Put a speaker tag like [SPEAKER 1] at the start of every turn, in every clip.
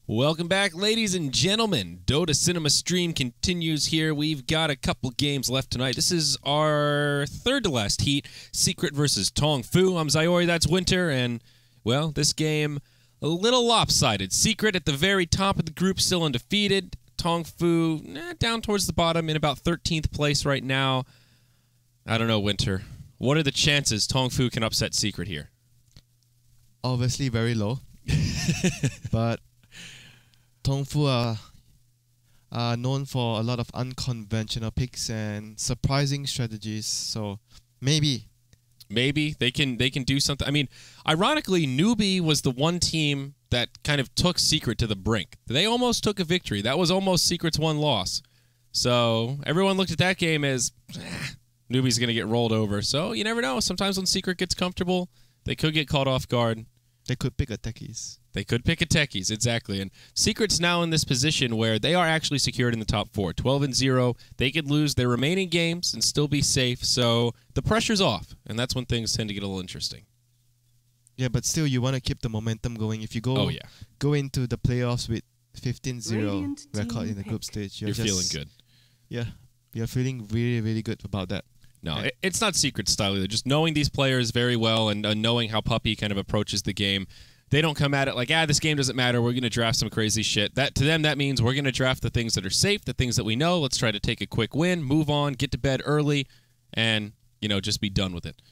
[SPEAKER 1] Welcome back, ladies and gentlemen. Dota Cinema Stream continues here. We've got a couple games left tonight. This is our third to last heat, Secret versus TongFu. I'm Zyori, that's WinteR, and, well, this game, a little lopsided. Secret at the very top of the group, still undefeated. TongFu, down towards the bottom in about 13th place right now. I don't know, WinteR. What are the chances TongFu can upset Secret here?
[SPEAKER 2] Obviously very low. But TongFu are known for a lot of unconventional picks and surprising strategies, so maybe
[SPEAKER 1] they can do something. I mean, ironically, Newbie was the one team that kind of took Secret to the brink. They almost took a victory. That was almost Secret's one loss. So everyone looked at that game as Newbie's going to get rolled over. So you never know. Sometimes when Secret gets comfortable, they could get caught off guard.
[SPEAKER 2] they could pick a techies.
[SPEAKER 1] They could pick a techies, exactly. And Secret's now in this position where they are actually secured in the top 4. 12-0. They could lose their remaining games and still be safe. So the pressure's off, and that's when things tend to get a little interesting.
[SPEAKER 2] Yeah, but still, you want to keep the momentum going. If you go go into the playoffs with 15-0 record in the group stage,
[SPEAKER 1] you're feeling good.
[SPEAKER 2] Yeah, you're feeling really, really good about that.
[SPEAKER 1] No, it's not Secret style either. Just knowing these players very well and knowing how Puppy kind of approaches the game. They don't come at it like, this game doesn't matter. We're going to draft some crazy shit. To them, that means we're going to draft the things that are safe, the things that we know. Let's try to take a quick win, move on, get to bed early, and, just be done with it.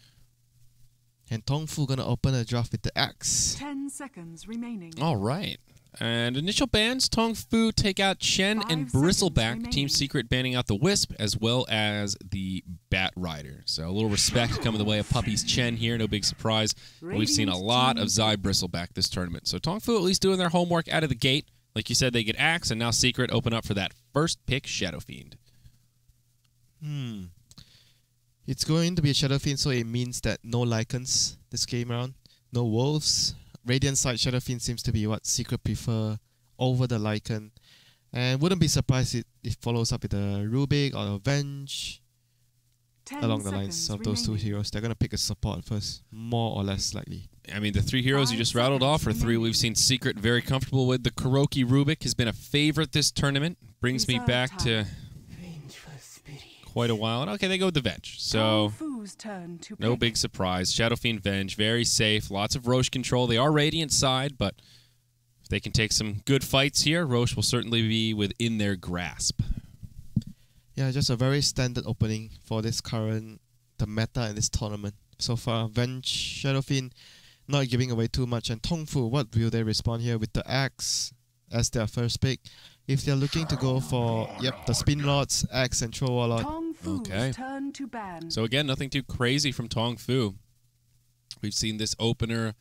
[SPEAKER 2] And TongFu going to open a draft with the Axe.
[SPEAKER 3] 10 seconds remaining.
[SPEAKER 1] All right. And initial bans, TongFu take out Chen and Bristleback. Team Secret banning out the Wisp as well as the Bat Rider. So a little respect coming the way of Puppy's Chen here. No big surprise. We've seen a lot of Zy Bristleback this tournament. So TongFu at least doing their homework out of the gate. Like you said, they get Axe, and now Secret open up for that first pick, Shadow Fiend.
[SPEAKER 2] It's going to be a Shadow Fiend, so it means that no Lycans this game round. No Wolves. Radiant side Shadow Fiend seems to be what Secret prefer over the Lycan. And wouldn't be surprised if it follows up with a Rubik or a Venge. Along the lines of those two heroes. They're going to pick a support first, more or less likely.
[SPEAKER 1] I mean, the 3 heroes you just rattled off are 3 we've seen Secret very comfortable with. The Kuroki Rubik has been a favorite this tournament. Brings me back to quite a while. And okay, they go with the Venge. So no big surprise. Shadow Fiend Venge, very safe. Lots of Roche control. They are Radiant side, but if they can take some good fights here, Roche will certainly be within their grasp.
[SPEAKER 2] Yeah, just a very standard opening for the meta in this tournament. So far, Venge, Shadow Fiend, not giving away too much. And TongFu, what will they respond here with the Axe as their first pick? If they're looking to go for, the Spin Lords, Axe, and Throw Warlock.
[SPEAKER 1] Okay. So again, nothing too crazy from TongFu. We've seen this opener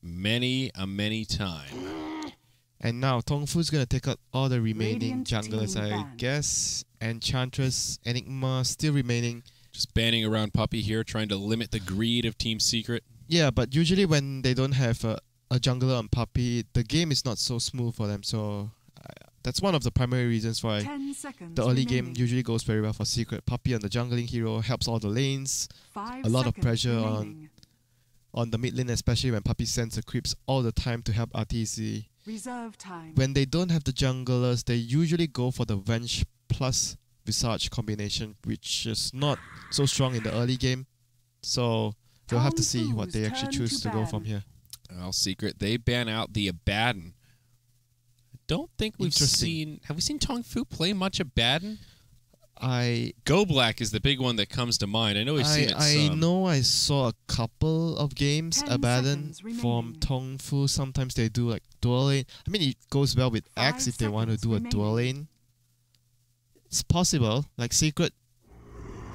[SPEAKER 1] many times.
[SPEAKER 2] And now TongFu's going to take out all the remaining junglers, I guess. Enchantress, Enigma still remaining.
[SPEAKER 1] Just banning around Puppy here, trying to limit the greed of Team Secret.
[SPEAKER 2] Yeah, but usually when they don't have a jungler on Puppy, the game is not so smooth for them. So that's one of the primary reasons why the early game usually goes very well for Secret. Puppy on the jungling hero helps all the lanes. A lot of pressure on the mid lane, especially when Puppy sends the creeps all the time to help RTZ.
[SPEAKER 3] Reserve time.
[SPEAKER 2] When they don't have the junglers, they usually go for the Venge plus Visage combination, which is not so strong in the early game. So we'll have to see what they actually choose to go from here.
[SPEAKER 1] Well, Secret, they ban out the Abaddon. I don't think we've seen... Have we seen TongFu play much Abaddon? Go Black is the big one that comes to mind. I know we've seen it some.
[SPEAKER 2] I know I saw a couple of games Abaddon from TongFu. Sometimes they do like dual lane. I mean, it goes well with Axe if they want to do a dual lane. It's possible. Like Secret,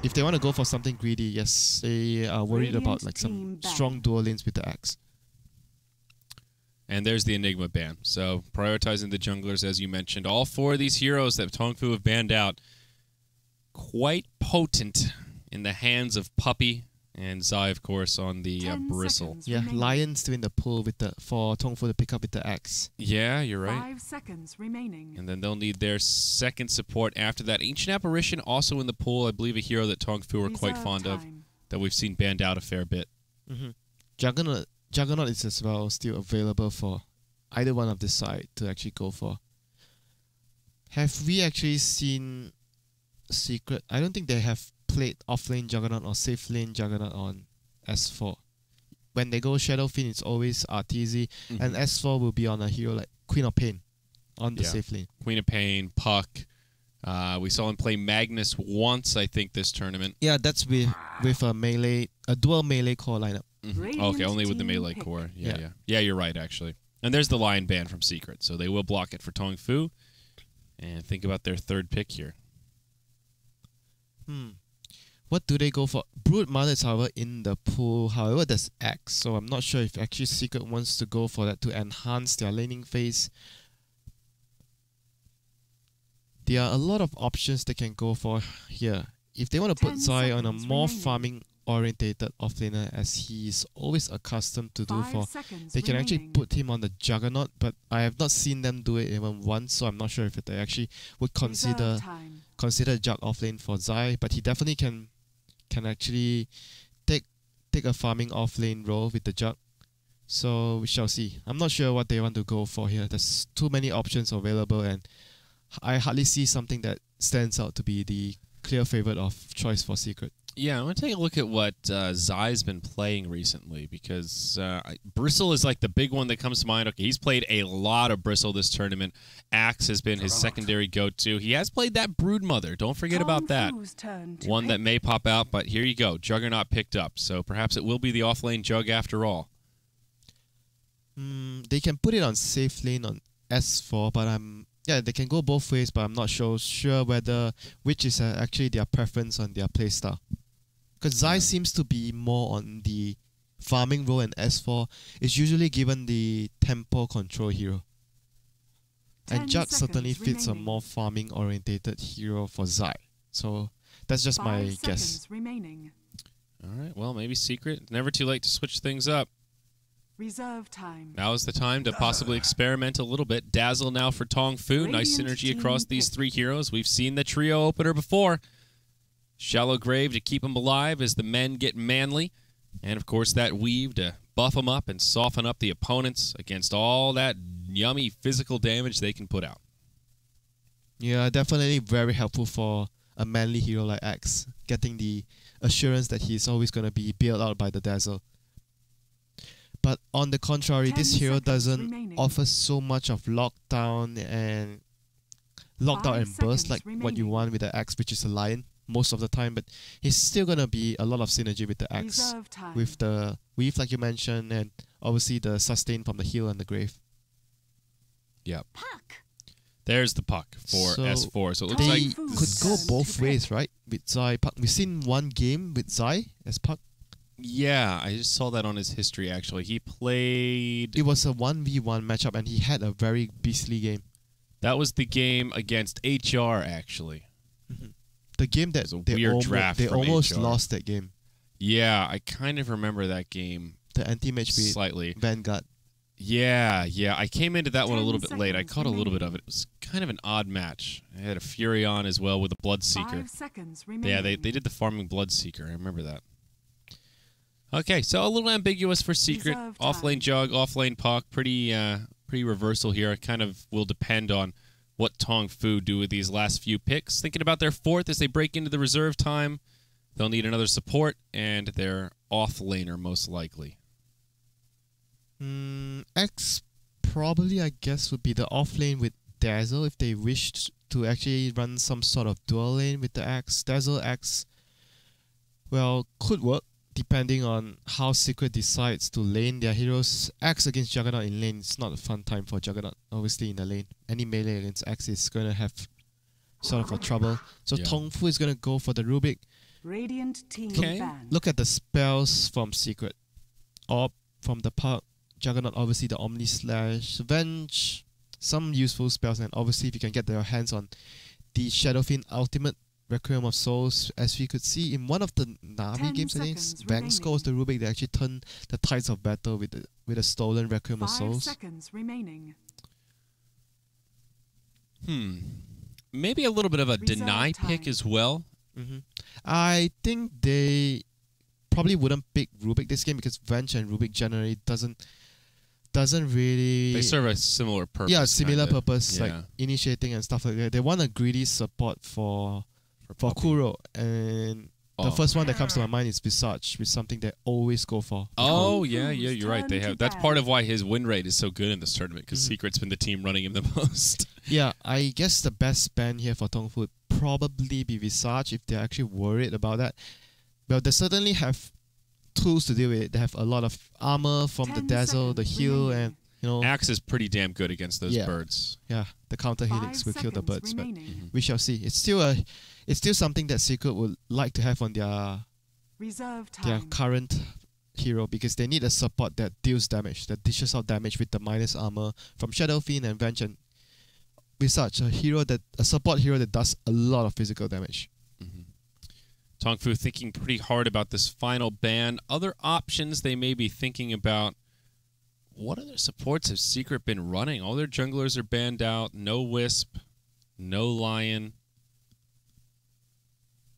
[SPEAKER 2] if they want to go for something greedy, yes, they are worried about like some strong dual lanes with the Axe.
[SPEAKER 1] And there's the Enigma ban. So prioritizing the junglers, as you mentioned. All 4 of these heroes that TongFu have banned out, quite potent in the hands of Puppy and Zy, of course, on the Bristle.
[SPEAKER 2] Yeah, Lion still in the pool for TongFu to pick up with the Axe.
[SPEAKER 1] Yeah, you're right.
[SPEAKER 3] 5 seconds remaining.
[SPEAKER 1] And then they'll need their second support after that. Ancient Apparition also in the pool. I believe a hero that TongFu are quite fond of, that we've seen banned out a fair bit.
[SPEAKER 2] Juggernaut is as well still available for either one of this side to actually go for. Have we actually seen Secret? I don't think they have played offlane Juggernaut or safe lane Juggernaut on S4. When they go Shadow Fiend, it's always RTZ, and S4 will be on a hero like Queen of Pain on the safe lane.
[SPEAKER 1] Queen of Pain, Puck. We saw him play Magnus once, I think, this tournament.
[SPEAKER 2] Yeah, that's with a dual melee core lineup.
[SPEAKER 1] Okay, only with the melee core. Yeah, you're right, actually. And there's the Lion Band from Secret, so they will block it for TongFu. And think about their third pick here.
[SPEAKER 2] What do they go for? Brood Mother is, however, in the pool. However, there's X, so I'm not sure if actually Secret wants to go for that to enhance their laning phase. There are a lot of options they can go for here. If they want to put Zai on a more farming-orientated offlaner, as he is always accustomed to do for, they can actually put him on the Juggernaut, but I have not seen them do it even once, so I'm not sure if they actually would consider Jug offlane for Zai, but he definitely can actually take a farming offlane role with the Jug. So we shall see. I'm not sure what they want to go for here. There's too many options available, and I hardly see something that stands out to be the clear favorite of choice for Secret.
[SPEAKER 1] Yeah, I want to take a look at what Zai's been playing recently, because Bristle is like the big one that comes to mind. Okay, he's played a lot of Bristle this tournament. Axe has been his secondary go-to. He has played that Brood Mother. Don't forget about that. One that may pop out, but here you go. Juggernaut picked up, so perhaps it will be the offlane Jug after all.
[SPEAKER 2] They can put it on safe lane on S4, but yeah, they can go both ways, but I'm not sure whether which is actually their preference on their playstyle. Because Zai seems to be more on the farming role, and S4 is usually given the tempo control hero. And Jug certainly fits a more farming orientated hero for Zai. So that's just my guess.
[SPEAKER 1] Alright, well, maybe Secret. Never too late to switch things up.
[SPEAKER 3] Reserve time.
[SPEAKER 1] Now is the time to possibly experiment a little bit. Dazzle now for TongFu. Nice synergy across these three heroes. We've seen the trio opener before. Shallow Grave to keep them alive as the men get manly. And, of course, that Weave to buff them up and soften up the opponents against all that yummy physical damage they can put out.
[SPEAKER 2] Yeah, definitely very helpful for a manly hero like Axe, getting the assurance that he's always going to be bailed out by the Dazzle. But on the contrary, this hero doesn't offer so much of lockdown and burst like what you want with the Axe, which is a Lion most of the time. But he's still gonna be a lot of synergy with the Axe, with the Weave, like you mentioned, and obviously the sustain from the heal and the Grave.
[SPEAKER 1] Yep. There's the Puck for S4. So it looks
[SPEAKER 2] they
[SPEAKER 1] like
[SPEAKER 2] could go both ways, right? With Zai, Puck. We've seen one game with Zai as Puck.
[SPEAKER 1] Yeah, I just saw that on his history, actually. He played...
[SPEAKER 2] It was a 1v1 matchup, and he had a very beastly game.
[SPEAKER 1] That was the game against HR, actually.
[SPEAKER 2] The game that they almost lost that game.
[SPEAKER 1] Yeah, I kind of remember that game.
[SPEAKER 2] The anti-match beat
[SPEAKER 1] slightly.
[SPEAKER 2] Vanguard.
[SPEAKER 1] Yeah. I came into that one a little bit late. I caught a little bit of it. It was kind of an odd match. I had a Furion as well with a Bloodseeker. Yeah, they did the farming Bloodseeker. I remember that. Okay, so a little ambiguous for Secret. Offlane Jug, offlane Puck. Pretty reversal here. It kind of will depend on what TongFu do with these last few picks. Thinking about their fourth as they break into the reserve time. They'll need another support and their offlaner most likely.
[SPEAKER 2] X probably, I guess, would be the offlane with Dazzle if they wished to actually run some sort of dual lane with the X. Dazzle X, well, could work. Depending on how Secret decides to lane their heroes. Axe against Juggernaut in lane is not a fun time for Juggernaut. Obviously in the lane, any melee against Axe is going to have sort of a trouble. So TongFu is going to go for the Rubik.
[SPEAKER 3] Radiant team
[SPEAKER 2] Look at the spells from Secret. Orb from the Puck. Juggernaut, obviously the Omni Slash. Venge. Some useful spells, and obviously if you can get your hands on the Shadow Fiend Ultimate Requiem of Souls, as we could see in one of the Na'Vi games, I think Vangsco was the Rubik that actually turned the tides of battle with a stolen Requiem of Souls.
[SPEAKER 3] 5 seconds remaining.
[SPEAKER 1] Maybe a little bit of a deny pick as well.
[SPEAKER 2] I think they probably wouldn't pick Rubik this game because Venge and Rubik generally doesn't really...
[SPEAKER 1] They serve a similar purpose.
[SPEAKER 2] Yeah, similar
[SPEAKER 1] kinda.
[SPEAKER 2] purpose,
[SPEAKER 1] Yeah.
[SPEAKER 2] like initiating and stuff like that. They want a greedy support for
[SPEAKER 1] Puppy.
[SPEAKER 2] Kuro, and the
[SPEAKER 1] Oh.
[SPEAKER 2] first one that comes to my mind is Visage, with something they always go for.
[SPEAKER 1] Oh, yeah,
[SPEAKER 3] Who's
[SPEAKER 1] you're right. They
[SPEAKER 3] turn
[SPEAKER 1] have.
[SPEAKER 3] to
[SPEAKER 1] That's part of why his win rate is so good in this tournament, because Secret's been the team running him the most.
[SPEAKER 2] Yeah, I guess the best ban here for TongFu would probably be Visage if they're actually worried about that. Well, they certainly have tools to deal with it. They have a lot of armor from the
[SPEAKER 3] 10
[SPEAKER 2] Dazzle, the
[SPEAKER 3] seconds
[SPEAKER 2] heal,
[SPEAKER 3] remaining.
[SPEAKER 2] and you know,
[SPEAKER 1] Axe is pretty damn good against those
[SPEAKER 2] Yeah.
[SPEAKER 1] birds.
[SPEAKER 2] yeah, the counter
[SPEAKER 3] 5
[SPEAKER 2] helix will kill the
[SPEAKER 3] seconds
[SPEAKER 2] birds. But
[SPEAKER 3] remaining.
[SPEAKER 2] we shall see. It's still something that Secret would like to have on
[SPEAKER 3] Reserve
[SPEAKER 2] their
[SPEAKER 3] time.
[SPEAKER 2] current hero, because they need a support that deals damage, that dishes out damage with the minus armor from Shadow Fiend and Venge, and Visage, a support hero that does a lot of physical damage.
[SPEAKER 1] TongFu thinking pretty hard about this final ban. Other options they may be thinking about. What other supports have Secret been running? All their junglers are banned out. No Wisp. No Lion.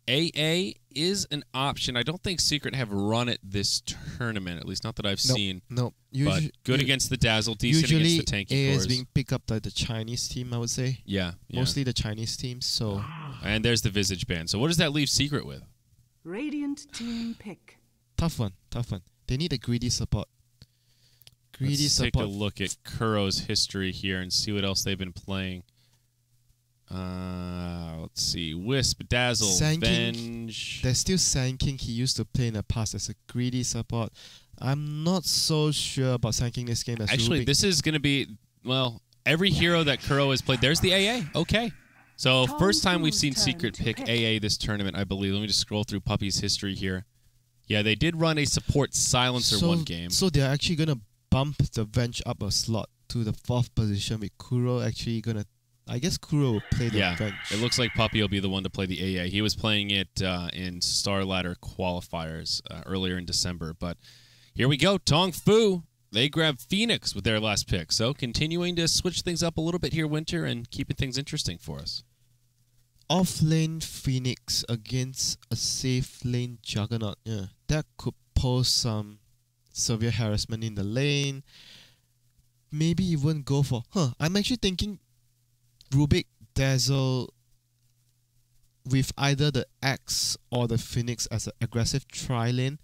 [SPEAKER 1] AA is an option. I don't think Secret have run it this tournament, at least not that I've seen.
[SPEAKER 2] No,
[SPEAKER 1] But good against the Dazzle, decent
[SPEAKER 2] usually
[SPEAKER 1] against the tanky
[SPEAKER 2] AA is
[SPEAKER 1] cores.
[SPEAKER 2] being picked up by the Chinese team, I would say.
[SPEAKER 1] Yeah.
[SPEAKER 2] Mostly the Chinese teams, so...
[SPEAKER 1] And there's the Visage ban. So what does that leave Secret with?
[SPEAKER 3] Radiant team pick.
[SPEAKER 2] Tough one. They need a greedy support.
[SPEAKER 1] Let's take a look at Kuro's history here and see what else they've been playing. Let's see. Wisp, Dazzle,
[SPEAKER 2] Sand King.
[SPEAKER 1] Venge.
[SPEAKER 2] There's still Sand King he used to play in the past as a greedy support. I'm not so sure about Sand King this game. As
[SPEAKER 1] Actually,
[SPEAKER 2] Rubik.
[SPEAKER 1] this is going to be, well, every hero that Kuro has played. There's the AA. Okay. So first time we've seen
[SPEAKER 3] TongFu's
[SPEAKER 1] Secret
[SPEAKER 3] turn
[SPEAKER 1] pick
[SPEAKER 3] to pick.
[SPEAKER 1] AA this tournament, I believe. Let me just scroll through Puppy's history here. Yeah, they did run a support silencer one game.
[SPEAKER 2] So they're actually going to bump the Venge up a slot to the 4th position, with Kuro actually going to... I guess Kuro will play the
[SPEAKER 1] Yeah,
[SPEAKER 2] Venge.
[SPEAKER 1] it looks like Puppy will be the one to play the AA. He was playing it in Star Ladder qualifiers earlier in December. But here we go. TongFu, they grab Phoenix with their last pick. So continuing to switch things up a little bit here, WinteR, and keeping things interesting for us.
[SPEAKER 2] Off-lane Phoenix against a safe lane Juggernaut. Yeah, that could pose some severe harassment in the lane. Maybe even go for... I'm actually thinking Rubik, Dazzle with either the Axe or the Phoenix as an aggressive tri-lane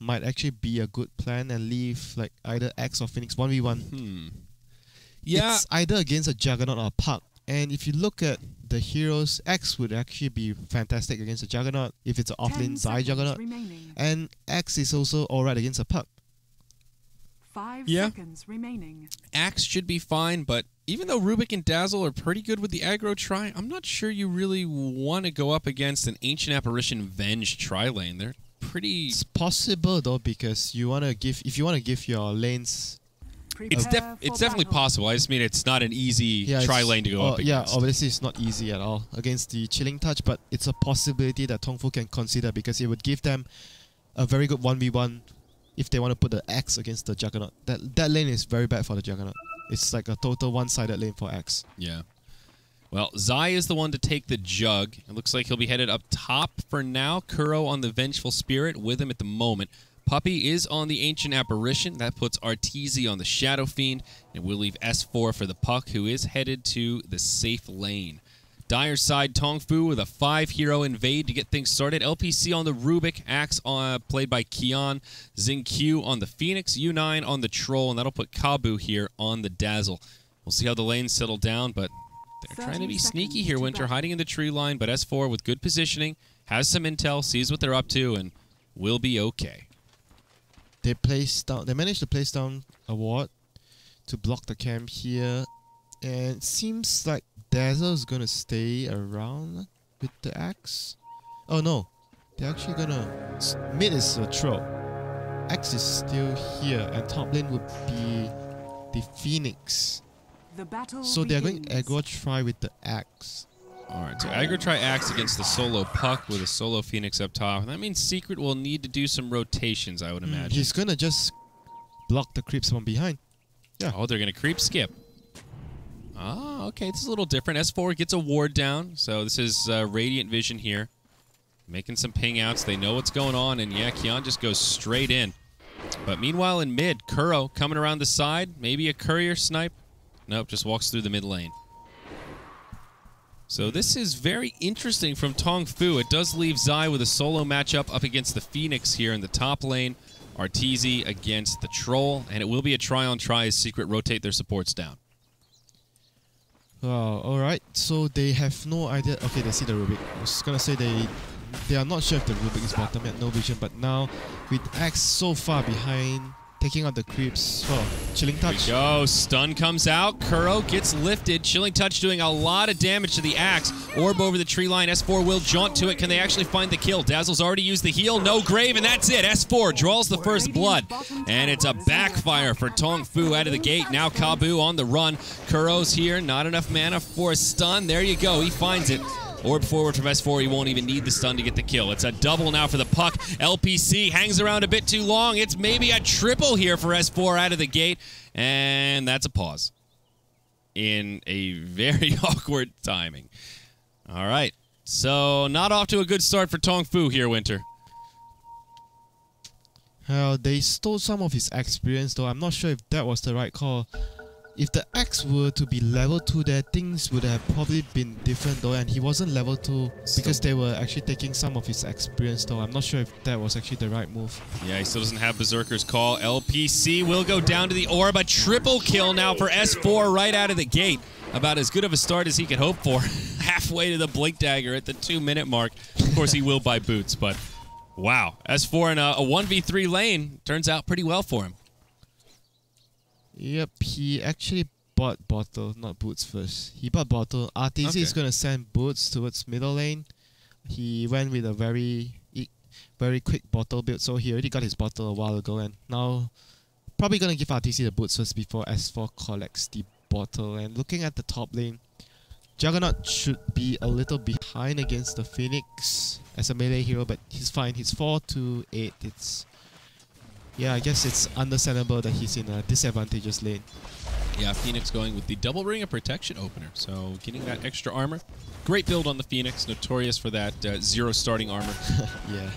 [SPEAKER 2] might actually be a good plan, and leave like either Axe or Phoenix 1v1.
[SPEAKER 1] Yeah.
[SPEAKER 2] It's either against a Juggernaut or a Puck. And if you look at the heroes, Axe would actually be fantastic against a Juggernaut if it's an
[SPEAKER 3] 10
[SPEAKER 2] offlane Zy
[SPEAKER 3] seconds
[SPEAKER 2] Juggernaut.
[SPEAKER 3] remaining.
[SPEAKER 2] And Axe is also alright against a Puck.
[SPEAKER 3] 5
[SPEAKER 1] Yeah.
[SPEAKER 3] seconds remaining.
[SPEAKER 1] Axe should be fine, but even though Rubik and Dazzle are pretty good with the aggro try, I'm not sure you really want to go up against an Ancient Apparition Venge tri-lane. They're pretty...
[SPEAKER 2] It's possible though, because you wanna give your lanes...
[SPEAKER 1] It's,
[SPEAKER 3] Prepare
[SPEAKER 1] it's
[SPEAKER 3] for
[SPEAKER 1] definitely
[SPEAKER 3] battle.
[SPEAKER 1] possible. I just mean it's not an easy tri-lane to go up
[SPEAKER 2] Yeah,
[SPEAKER 1] against.
[SPEAKER 2] obviously it's not easy at all against the Chilling Touch, but it's a possibility that TongFu can consider, because it would give them a very good 1v1 if they want to put the Axe against the Juggernaut. That lane is very bad for the Juggernaut. It's like a total one-sided lane for Axe.
[SPEAKER 1] Yeah. Well, Zy is the one to take the Jug. It looks like he'll be headed up top for now. Kuro on the Vengeful Spirit with him at the moment. Puppy is on the Ancient Apparition. That puts Arteezy on the Shadow Fiend. And we'll leave S4 for the Puck, who is headed to the safe lane. Dire side, TongFu with a 5-hero invade to get things started. LPC on the Rubik. Axe played by Kian. Xingqiu on the Phoenix. U9 on the Troll. And that'll put Kabu here on the Dazzle. We'll see how the lanes settle down, but they're trying to be
[SPEAKER 3] 30
[SPEAKER 1] sneaky
[SPEAKER 3] seconds
[SPEAKER 1] here,
[SPEAKER 3] to
[SPEAKER 1] WinteR,
[SPEAKER 3] battle.
[SPEAKER 1] hiding in the tree line. But S4 with good positioning, has some intel, sees what they're up to, and will be okay.
[SPEAKER 2] They managed to place down a ward to block the camp here, and it seems like Dazzle is gonna stay around with the Axe. Oh no, they're actually gonna... Mid is a Troll. Axe is still here, and top lane would be the Phoenix.
[SPEAKER 3] The battle
[SPEAKER 2] So they're going
[SPEAKER 3] begins.
[SPEAKER 2] aggro try with the Axe.
[SPEAKER 1] Alright, so aggro try Axe against the solo Puck with a solo Phoenix up top. And that means Secret will need to do some rotations, I would imagine.
[SPEAKER 2] He's gonna just block the creeps from behind.
[SPEAKER 1] Oh, they're going to creep skip. Ah, okay, this is a little different. S4 gets a ward down, so this is Radiant Vision here. Making some ping outs. They know what's going on, and yeah, Kian just goes straight in. But meanwhile in mid, Kuro coming around the side. Maybe a courier snipe. Nope, just walks through the mid lane. So this is very interesting from TongFu. It does leave Zai with a solo matchup up against the Phoenix here in the top lane. Arteezy against the Troll. And it will be a try-on-try as Secret rotate their supports down.
[SPEAKER 2] Alright, so they have no idea. Okay, they see the Rubik. I was gonna say they are not sure if the Rubik is bottom yet, no vision, but now with Axe so far behind, taking out the creeps. Chilling Touch.
[SPEAKER 1] Here we go. Stun comes out. Kuro gets lifted. Chilling Touch doing a lot of damage to the Axe. Orb over the tree line. S4 will jaunt to it. Can they actually find the kill? Dazzle's already used the heal. No grave, and that's it. S4 draws the first blood. And it's a backfire for TongFu out of the gate. Now Kabu on the run. Kuro's here. Not enough mana for a stun. There you go. He finds it. Orb forward from S4. He won't even need the stun to get the kill. It's a double now for the puck. LPC hangs around a bit too long. It's maybe a triple here for S4 out of the gate. And that's a pause. In a very awkward timing. All right. So not off to a good start for TongFu here, WinteR.
[SPEAKER 2] They stole some of his experience though. I'm not sure if that was the right call. If the Axe were to be level 2 there, things would have probably been different though, and he wasn't level 2 because they were actually taking some of his experience though. I'm not sure if that was actually the right move.
[SPEAKER 1] Yeah, he still doesn't have Berserker's Call. LPC will go down to the orb. A triple kill now for S4 right out of the gate. About as good of a start as he could hope for. Halfway to the Blink Dagger at the 2-minute mark. Of course, he will buy boots, but wow. S4 in a 1v3 lane turns out pretty well for him.
[SPEAKER 2] Yep, he actually bought bottle, not boots first. He bought bottle. Arteezy is going to send boots towards middle lane. He went with a very quick bottle build, so he already got his bottle a while ago, and now probably going to give Arteezy the boots first before S4 collects the bottle. And looking at the top lane, Juggernaut should be a little behind against the Phoenix as a melee hero, but he's fine. He's 4-8. Yeah, I guess it's understandable that he's in a disadvantageous lane.
[SPEAKER 1] Yeah, Phoenix going with the double ring of protection opener. So getting that extra armor. Great build on the Phoenix. Notorious for that 0 starting armor.
[SPEAKER 2] Yeah.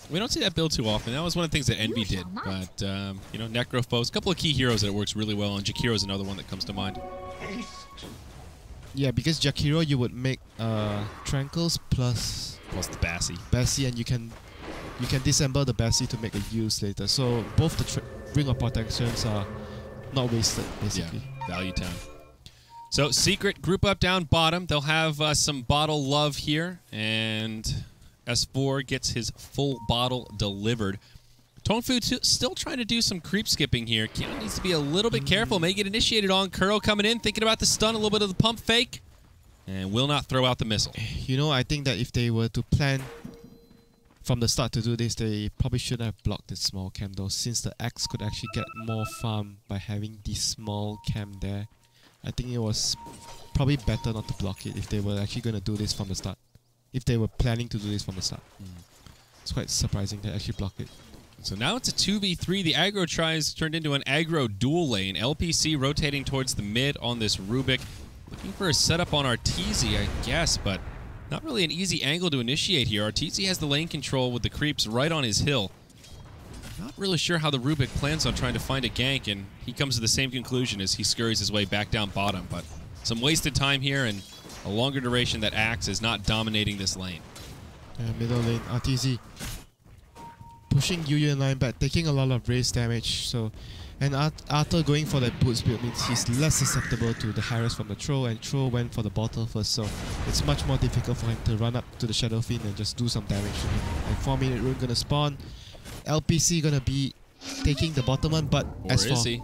[SPEAKER 1] We don't see that build too often. That was one of the things that Envy did. But, you know, Necrophos, a couple of key heroes that it works really well on. Jakiro's another one that comes to mind.
[SPEAKER 2] Yeah, because Jakiro you would make Tranquils plus
[SPEAKER 1] the Bassi.
[SPEAKER 2] Bassi, and you can disassemble the Bassi to make a use later. So both the Ring of Protections are not wasted, basically.
[SPEAKER 1] Yeah, value time. So Secret group up down bottom. They'll have some bottle love here, and S4 gets his full bottle delivered. TongFu still trying to do some creep skipping here. Kiana needs to be a little bit careful. May get initiated on. Kuro coming in, thinking about the stun, a little bit of the pump fake, and will not throw out the missile.
[SPEAKER 2] You know, I think that if they were to plan from the start to do this, they probably should have blocked the small camp though, since the Axe could actually get more farm by having the small camp there. I think it was probably better not to block it if they were actually going to do this from the start. If they were planning to do this from the start. It's quite surprising they actually blocked it.
[SPEAKER 1] So now it's a 2v3. The aggro tries turned into an aggro dual lane. LPC rotating towards the mid on this Rubik. Looking for a setup on Arteezy, I guess, but not really an easy angle to initiate here. Arteezy has the lane control with the creeps right on his hill. Not really sure how the Rubik plans on trying to find a gank, and he comes to the same conclusion as he scurries his way back down bottom. But some wasted time here and a longer duration that Axe is not dominating this lane.
[SPEAKER 2] Middle lane, Arteezy pushing Yu in line back, taking a lot of raise damage. So, and Arthur going for that boots build means he's less susceptible to the harass from the Troll, and Troll went for the bottle first, so it's much more difficult for him to run up to the Shadow Fiend and just do some damage to him. And 4-minute rune gonna spawn. LPC gonna be taking the bottom one, but
[SPEAKER 1] or
[SPEAKER 2] S4.
[SPEAKER 1] Is he?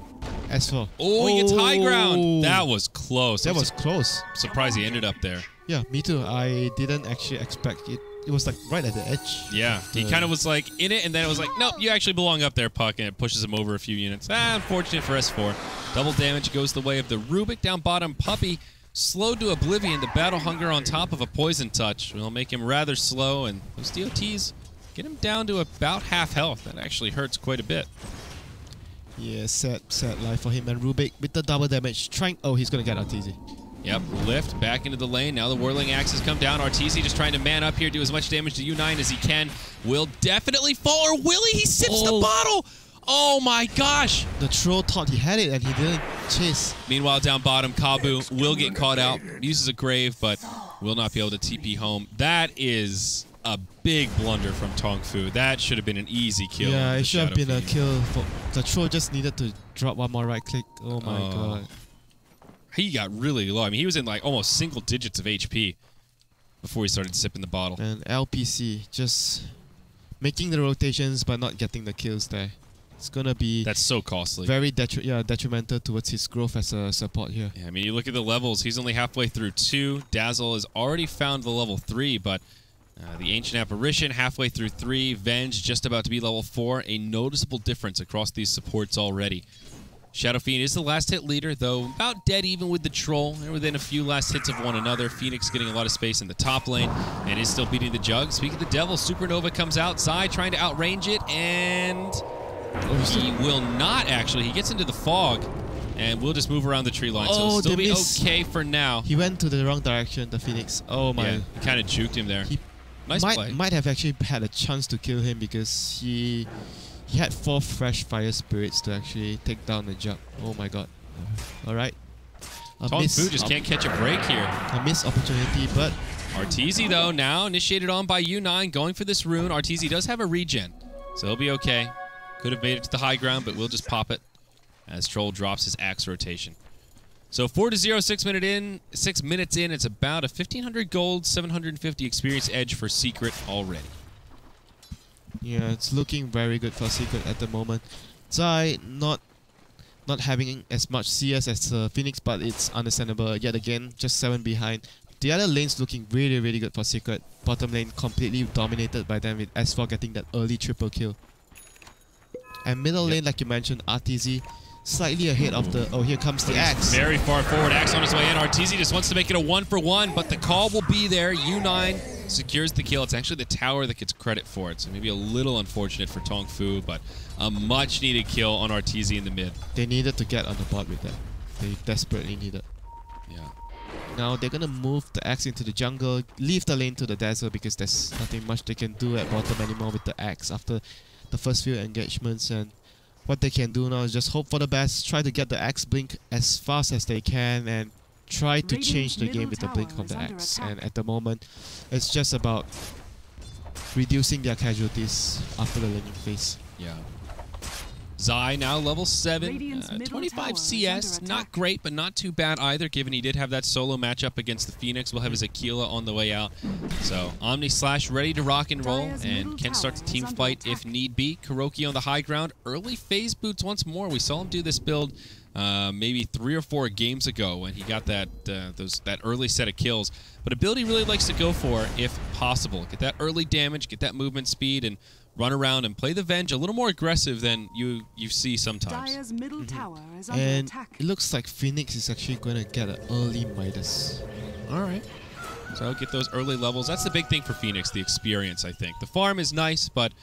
[SPEAKER 2] S4.
[SPEAKER 1] Oh, he gets high ground. That was close.
[SPEAKER 2] That was close.
[SPEAKER 1] Surprised he ended up there.
[SPEAKER 2] Yeah, me too. I didn't actually expect it. It was like right at the edge.
[SPEAKER 1] Yeah, he kind of was like in it, and then it was like, nope, you actually belong up there, Puck, and it pushes him over a few units. Unfortunate for S4. Double damage goes the way of the Rubik down bottom. Puppy slowed to oblivion. The Battle Hunger on top of a Poison Touch will make him rather slow, and those DOTs get him down to about half health. That actually hurts quite a bit.
[SPEAKER 2] Yeah, sad life for him. And Rubik with the double damage, trying... Oh, he's going to get Arteezy.
[SPEAKER 1] Yep, lift back into the lane. Now the Whirling Axes come down. Arteezy just trying to man up here, do as much damage to U9 as he can. Will definitely fall, or will he? He sips the bottle! Oh my gosh!
[SPEAKER 2] The troll thought he had it and he didn't chase.
[SPEAKER 1] Meanwhile, down bottom, Kabu will get caught out. Uses a grave, but will not be able to TP home. That is a big blunder from TongFu. That should have been an easy kill.
[SPEAKER 2] Yeah, it should have been a
[SPEAKER 1] Fiend.
[SPEAKER 2] kill. The troll just needed to drop one more right click. Oh my god.
[SPEAKER 1] He got really low. I mean, he was in like almost single digits of HP before he started sipping the bottle.
[SPEAKER 2] And LPC just making the rotations but not getting the kills there. It's gonna be
[SPEAKER 1] That's so costly.
[SPEAKER 2] very detrimental towards his growth as a support here.
[SPEAKER 1] Yeah, I mean, you look at the levels. He's only halfway through 2. Dazzle has already found the level 3, but the Ancient Apparition halfway through 3. Venge just about to be level 4. A noticeable difference across these supports already. Shadow Fiend is the last hit leader, though about dead even with the Troll. They're within a few last hits of one another. Phoenix getting a lot of space in the top lane and is still beating the Jug. Speaking of the Devil, Supernova comes out. Zai trying to outrange it, and he will not actually. He gets into the fog and will just move around the tree line. So it'll still be okay for now.
[SPEAKER 2] He went to the wrong direction, the Phoenix. Oh my.
[SPEAKER 1] Yeah, he kind of juked him there.
[SPEAKER 2] He
[SPEAKER 1] Nice play.
[SPEAKER 2] might have actually had a chance to kill him because he had 4 fresh fire spirits to actually take down the Jug. Oh my god. Alright.
[SPEAKER 1] TongFu just can't catch a break here.
[SPEAKER 2] A missed opportunity, but
[SPEAKER 1] Arteezy, though, now initiated on by U9, going for this rune. Arteezy does have a regen, so he'll be okay. Could have made it to the high ground, but we'll just pop it as Troll drops his axe rotation. So 4-0, 6 minutes in. It's about a 1,500 gold, 750 experience edge for Secret already.
[SPEAKER 2] yeah, it's looking very good for Secret at the moment. Zai not having as much CS as Phoenix, but it's understandable. Yet again, just 7 behind. The other lane's looking really, really good for Secret. Bottom lane completely dominated by them, with S4 getting that early triple kill. And middle lane, like you mentioned, Arteezy slightly ahead of the... Oh, here comes the axe.
[SPEAKER 1] Very far forward. Axe on his way in. Arteezy just wants to make it a 1-for-1, but the call will be there. U9 secures the kill. It's actually the tower that gets credit for it, so maybe a little unfortunate for TongFu, but a much-needed kill on Arteezy in the mid.
[SPEAKER 2] They needed to get on the bot with that. They desperately needed.
[SPEAKER 1] Yeah.
[SPEAKER 2] Now they're gonna move the axe into the jungle, leave the lane to the Dazzle because there's nothing much they can do at bottom anymore with the axe after the first few engagements, and what they can do now is just hope for the best, try to get the axe blink as fast as they can, and try to change the game with the blink of the axe. And at the moment, it's just about reducing their casualties after the laning phase.
[SPEAKER 1] Yeah. Zai now level 7,
[SPEAKER 3] Radiant's middle
[SPEAKER 1] 25
[SPEAKER 3] tower is
[SPEAKER 1] CS,
[SPEAKER 3] under
[SPEAKER 1] not
[SPEAKER 3] attack.
[SPEAKER 1] great, but not too bad either, given he did have that solo matchup against the Phoenix. We'll have his Aquila on the way out. So, Omni Slash ready to rock and roll,
[SPEAKER 3] Dire's
[SPEAKER 1] and
[SPEAKER 3] middle
[SPEAKER 1] can start
[SPEAKER 3] tower
[SPEAKER 1] to team
[SPEAKER 3] is under
[SPEAKER 1] fight if
[SPEAKER 3] attack.
[SPEAKER 1] need be. Kuroki on the high ground, early phase boots once more. We saw him do this build maybe 3 or 4 games ago when he got that that early set of kills. But a build he really likes to go for if possible. Get that early damage, get that movement speed, and run around and play the Venge a little more aggressive than you see sometimes.
[SPEAKER 3] Dire's middle tower is under
[SPEAKER 2] And
[SPEAKER 3] attack.
[SPEAKER 2] it looks like Phoenix is actually going to get an early Midas.
[SPEAKER 1] All right. So get those early levels. That's the big thing for Phoenix, the experience, I think. The farm is nice, but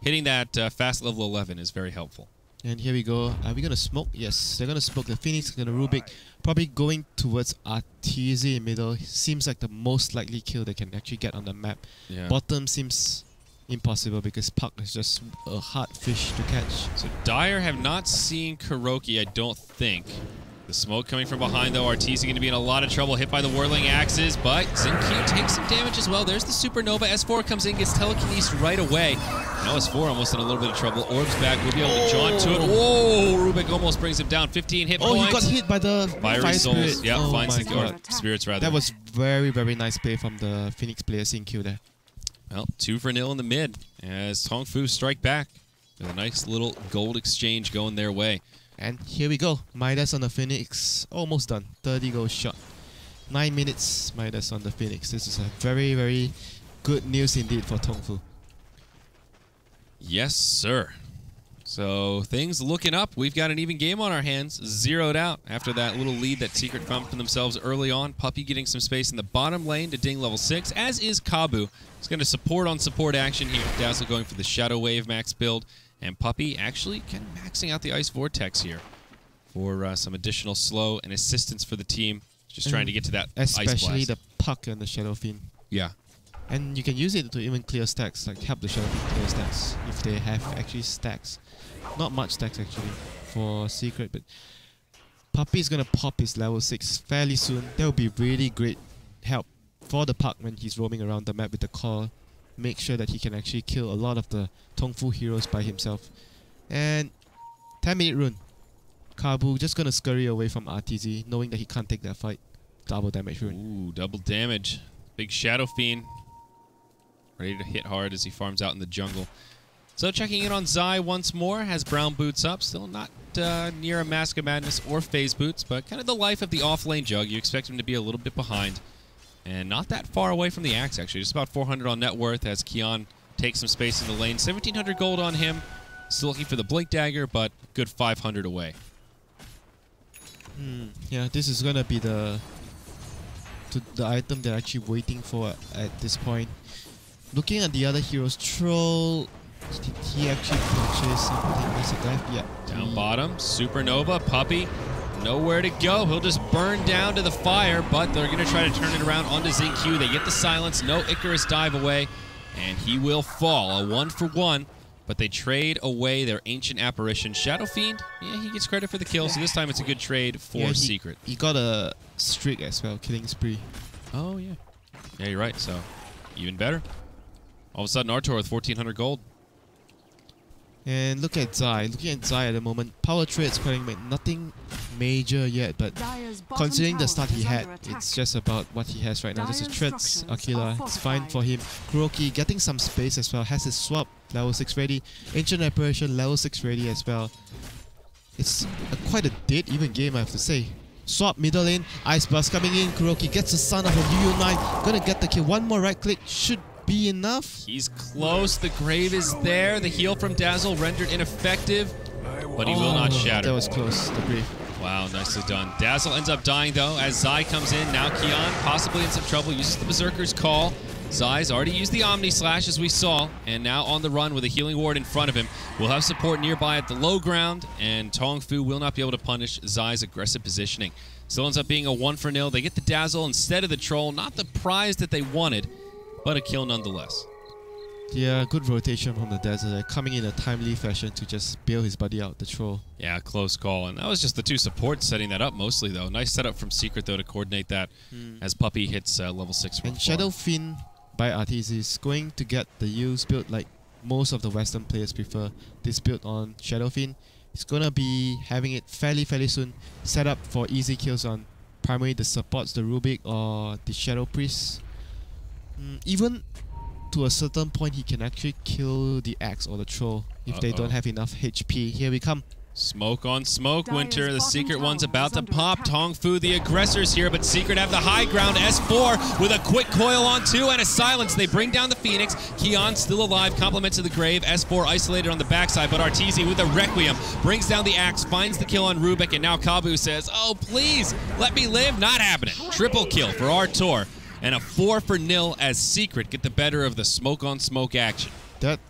[SPEAKER 1] hitting that fast level 11 is very helpful.
[SPEAKER 2] And here we go. Are we going to smoke? Yes, they're going to smoke. The Phoenix is going to Rubik. Probably going towards Arteezy in middle. Seems like the most likely kill they can actually get on the map.
[SPEAKER 1] Yeah.
[SPEAKER 2] Bottom seems impossible because Puck is just a hard fish to catch.
[SPEAKER 1] So Dire have not seen Kuroki, I don't think. The smoke coming from behind, though. Arteezy going to be in a lot of trouble, hit by the Whirling Axes, but Zinq takes some damage as well. There's the Supernova. S4 comes in, gets telekinesed right away. Now S4 almost in a little bit of trouble. Orb's back. We'll be able to jaunt to it. Whoa! Rubik almost brings him down. 15 hit points.
[SPEAKER 2] Oh, he got hit by the
[SPEAKER 1] Fiery
[SPEAKER 2] Fire
[SPEAKER 1] Souls.
[SPEAKER 2] Spirit.
[SPEAKER 1] Yeah,
[SPEAKER 2] oh
[SPEAKER 1] finds
[SPEAKER 2] my
[SPEAKER 1] the
[SPEAKER 2] god.
[SPEAKER 1] spirits, rather.
[SPEAKER 2] That was very, very nice play from the Phoenix players in queue there.
[SPEAKER 1] Well, 2-0 in the mid as TongFu strike back with a nice little gold exchange going their way.
[SPEAKER 2] And here we go. Midas on the Phoenix. Almost done. 30 goal shot. 9 minutes Midas on the Phoenix. This is a very, very good news indeed for TongFu.
[SPEAKER 1] Yes, sir. So things looking up. We've got an even game on our hands. Zeroed out after that little lead that Secret found for themselves early on. Puppy getting some space in the bottom lane to ding level 6, as is Kabu. He's going to support on support action here. Dazzle going for the Shadow Wave max build. And Puppy actually kind of maxing out the Ice Vortex here for some additional slow and assistance for the team. Just trying to get to that ice
[SPEAKER 2] especially
[SPEAKER 1] blast.
[SPEAKER 2] the puck and the Shadow Fiend.
[SPEAKER 1] Yeah.
[SPEAKER 2] And you can use it to even clear stacks, like help the Shadow Fiend clear stacks if they have actually stacks. Not much stacks actually for Secret, but Puppy is gonna pop his level 6 fairly soon. That will be really great help for the puck when he's roaming around the map with the core. Make sure that he can actually kill a lot of the TongFu heroes by himself. And 10-minute rune. Kabu just gonna scurry away from RTZ, knowing that he can't take that fight. Double damage rune.
[SPEAKER 1] Ooh, double damage. Big Shadow Fiend. Ready to hit hard as he farms out in the jungle. So checking in on Zai once more, has brown boots up. Still not near a Mask of Madness or phase boots, but kind of the life of the off-lane jug. You expect him to be a little bit behind. And not that far away from the axe, actually. Just about 400 on net worth as Kion takes some space in the lane. 1,700 gold on him. Still looking for the Blink Dagger, but good 500 away.
[SPEAKER 2] Yeah, this is gonna be the item they're actually waiting for at this point. Looking at the other heroes, Troll, did he actually purchase something? Is it that? Yeah.
[SPEAKER 1] Down bottom, Supernova, Puppy, nowhere to go. He'll just burn down to the fire, but they're going to try to turn it around onto Xingqiu. They get the silence, no Icarus dive away, and he will fall. A 1-for-1, but they trade away their Ancient Apparition. Shadow Fiend, yeah, he gets credit for the kill, so this time it's a good trade for Secret.
[SPEAKER 2] He got a streak as well, killing spree.
[SPEAKER 1] Oh, yeah. Yeah, you're right, so even better. All of a sudden, Artur with 1,400 gold.
[SPEAKER 2] And look at Zai. Looking at Zai at the moment, power trade's quite nothing major yet, but considering the start he had, it's just about what he has right now. This is Treads, Aquila, it's fine for him. Kuroki getting some space as well, has his swap, level 6 ready. Ancient Apparition, level 6 ready as well. It's quite a dead even game, I have to say. Swap middle lane, Ice Blast coming in, Kuroki gets the stun off of UU9, gonna get the kill. One more right click should be enough.
[SPEAKER 1] He's close, the grave is there, the heal from Dazzle rendered ineffective, but he will not shatter.
[SPEAKER 2] That was close, the grave.
[SPEAKER 1] Wow, nicely done. Dazzle ends up dying though as Zai comes in. Now Kion possibly in some trouble, uses the Berserker's Call. Zai's already used the Omni Slash as we saw, and now on the run with a healing ward in front of him. We'll have support nearby at the low ground, and TongFu will not be able to punish Zai's aggressive positioning. Still ends up being a 1-for-0. They get the Dazzle instead of the Troll. Not the prize that they wanted, but a kill nonetheless.
[SPEAKER 2] Yeah, good rotation from the Dazzle there, coming in a timely fashion to just bail his buddy out, the Troll.
[SPEAKER 1] Yeah, close call. And that was just the two supports setting that up mostly, though. Nice setup from Secret, though, to coordinate that as Puppy hits level 6 from
[SPEAKER 2] And Shadow Fiend by Artis is going to get the use build like most of the Western players prefer. This build on Shadow Fiend. It's gonna be having it fairly soon. Set up for easy kills on primarily the supports, the Rubik or the Shadow Priest. Even to a certain point, he can actually kill the Axe or the Troll if they don't have enough HP. Here we come.
[SPEAKER 1] Smoke on smoke, WinteR. The Secret one's about to pop. TongFu, the aggressors here, but Secret have the high ground. S4 with a quick coil on 2 and a silence. They bring down the Phoenix. Kion still alive, compliments to the grave. S4 isolated on the backside, but Arteezy with a Requiem brings down the Axe, finds the kill on Rubik, and now Kabu says, oh, please, let me live. Not happening. Triple kill for Artur, and a 4-for-0 as Secret get the better of the smoke on smoke action.
[SPEAKER 2] That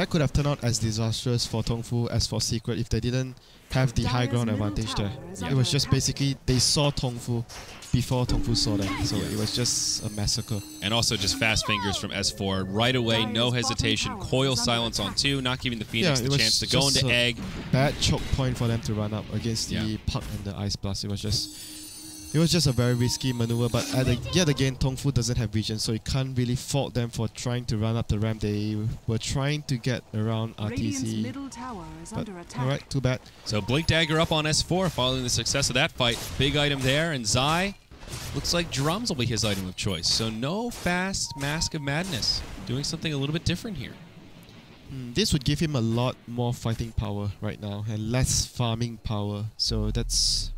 [SPEAKER 2] could have turned out as disastrous for TongFu as for Secret if they didn't have the high ground advantage there. It was just basically they saw TongFu before TongFu saw them, so it was just a massacre.
[SPEAKER 1] And also just fast fingers from S4 right away, no hesitation, coil silence on 2, not giving the Phoenix the chance to go into egg.
[SPEAKER 2] Bad choke point for them to run up against the Puck and the Ice Blast. It was just a very risky maneuver, but yet again, TongFu doesn't have vision, so you can't really fault them for trying to run up the ramp. They were trying to get around RTZ. Alright, too bad.
[SPEAKER 1] So Blink Dagger up on S4 following the success of that fight. Big item there, and Zai looks like drums will be his item of choice. So no fast Mask of Madness. Doing something a little bit different here.
[SPEAKER 2] This would give him a lot more fighting power right now and less farming power, so that's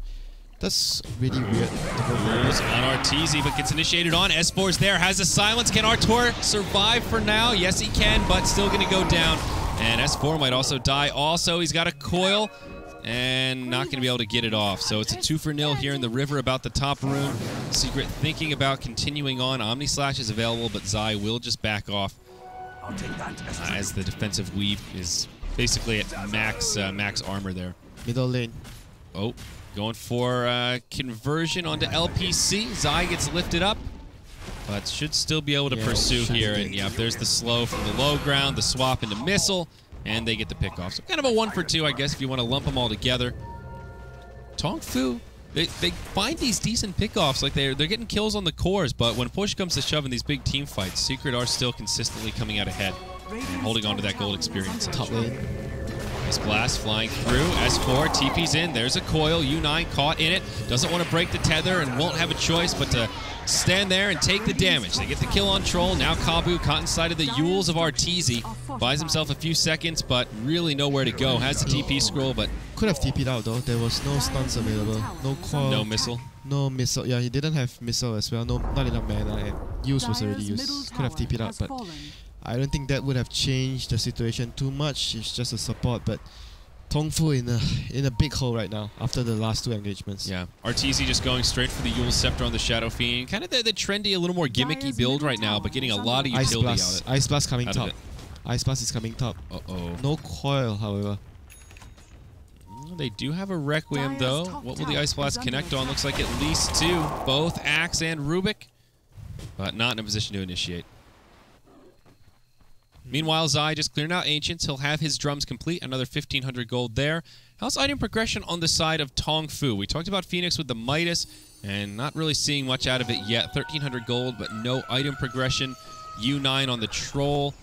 [SPEAKER 2] really weird.
[SPEAKER 1] Rules on Arteezy, but gets initiated on. S4's there, has a silence. Can Artur survive for now? Yes, he can, but still going to go down. And S4 might also die. Also, he's got a coil and not going to be able to get it off. So it's a 2-for-0 here in the river about the top room. Secret thinking about continuing on. Omni Slash is available, but Zai will just back off as the defensive weave is basically at max armor there.
[SPEAKER 2] Middle lane.
[SPEAKER 1] Oh, going for conversion onto LPC. Zai gets lifted up, but should still be able to pursue here. And yeah, there's the slow from the low ground, the swap into missile, and they get the pick off. So kind of a 1 for 2, I guess, if you want to lump them all together. TongFu, they find these decent pickoffs. Like they're getting kills on the cores, but when push comes to shove in these big team fights, Secret are still consistently coming out ahead and holding on to that gold experience.
[SPEAKER 2] Top lane.
[SPEAKER 1] Nice blast flying through. S4, TP's in. There's a coil. U9 caught in it. Doesn't want to break the tether and won't have a choice but to stand there and take the damage. They get the kill on Troll. Now Kabu caught inside of the Yules of Arteezy. Buys himself a few seconds, but really nowhere to go. Has the TP scroll, but
[SPEAKER 2] Could have TP'd out though. There was no stuns available. No coil.
[SPEAKER 1] no missile.
[SPEAKER 2] No missile. Yeah, he didn't have missile as well. No, not enough mana, and use was already used. Could have TP'd out, but I don't think that would have changed the situation too much. It's just a support, but TongFu in a big hole right now after the last 2 engagements.
[SPEAKER 1] Yeah, Arteezy just going straight for the Yule Scepter on the Shadow Fiend. Kind of the trendy, a little more gimmicky build right now, but getting a lot of utility out of it.
[SPEAKER 2] Ice Blast coming top. Ice Blast is coming top.
[SPEAKER 1] Uh-oh.
[SPEAKER 2] No coil, however.
[SPEAKER 1] They do have a Requiem, though. What will the Ice Blast connect on? Looks like at least 2. Both Axe and Rubik, but not in a position to initiate. Meanwhile, Zai just clearing out Ancients. He'll have his drums complete. Another 1,500 gold there. How's item progression on the side of TongFu? We talked about Phoenix with the Midas, and not really seeing much out of it yet. 1,300 gold, but no item progression. U9 on the Troll.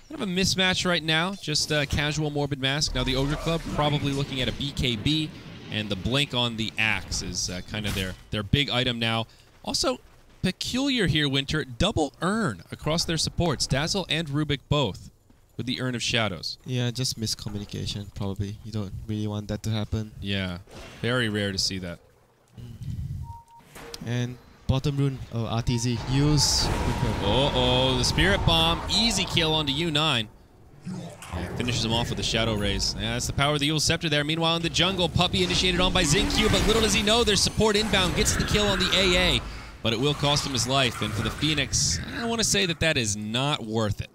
[SPEAKER 1] Kind of a mismatch right now. Just casual Morbid Mask. Now the Ogre Club probably looking at a BKB, and the Blink on the Axe is kind of their big item now. Also, peculiar here, WinteR, double Urn across their supports, Dazzle and Rubik both, with the Urn of Shadows.
[SPEAKER 2] Yeah, just miscommunication, probably. You don't really want that to happen.
[SPEAKER 1] Yeah, very rare to see that.
[SPEAKER 2] And bottom rune, Arteezy, use...
[SPEAKER 1] Uh-oh, the Spirit Bomb, easy kill onto U9. And finishes him off with the Shadow Rays. Yeah, that's the power of the Yule Scepter there. Meanwhile, in the jungle, Puppey initiated on by XinQ, but little does he know their support inbound gets the kill on the AA. But it will cost him his life, and for the Phoenix, I want to say that is not worth it.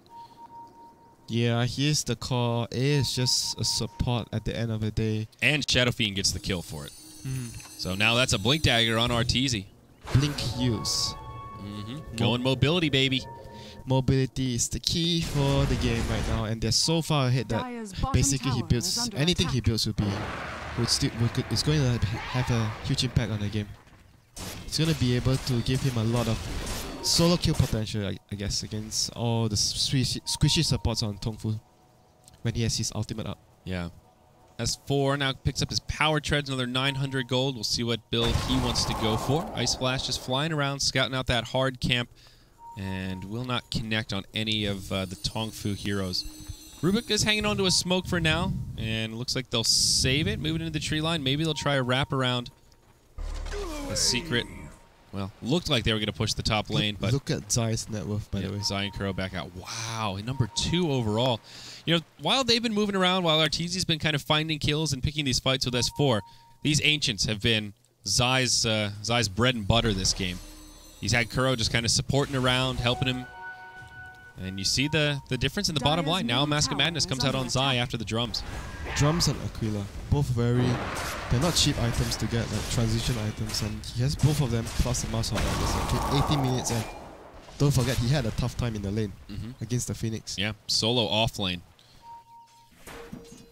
[SPEAKER 2] Yeah, here's the call. A is just a support at the end of the day.
[SPEAKER 1] And Shadow Fiend gets the kill for it. So now that's a Blink Dagger on Arteezy.
[SPEAKER 2] Blink use.
[SPEAKER 1] Going mobility, baby.
[SPEAKER 2] Mobility is the key for the game right now, and they're so far ahead that basically he builds anything he builds is going to have a huge impact on the game. It's going to be able to give him a lot of solo kill potential, I guess, against all the squishy supports on TongFu when he has his ultimate up.
[SPEAKER 1] Yeah. S4 now picks up his Power Treads, another 900 gold. We'll see what build he wants to go for. Ice Flash just flying around, scouting out that hard camp, and will not connect on any of the TongFu heroes. Rubik is hanging on to a smoke for now, and looks like they'll save it, move it into the tree line. Maybe they'll try a wrap around. The Secret, well, looked like they were going to push the top lane, but
[SPEAKER 2] look at Zai's net worth, by the way.
[SPEAKER 1] Zai and Kuro back out. Wow, number 2 overall. You know, while they've been moving around, while Arteezy's been kind of finding kills and picking these fights with S4, these Ancients have been Zai's bread and butter this game. He's had Kuro just kind of supporting around, helping him. And you see the difference in the bottom line. Now Mask of Madness comes out on Zai after the drums.
[SPEAKER 2] Drums and Aquila, both they're not cheap items to get, like transition items, and he has both of them plus the Mask of Madness. Okay, 80 minutes, and don't forget he had a tough time in the lane against the Phoenix.
[SPEAKER 1] Yeah, solo off lane.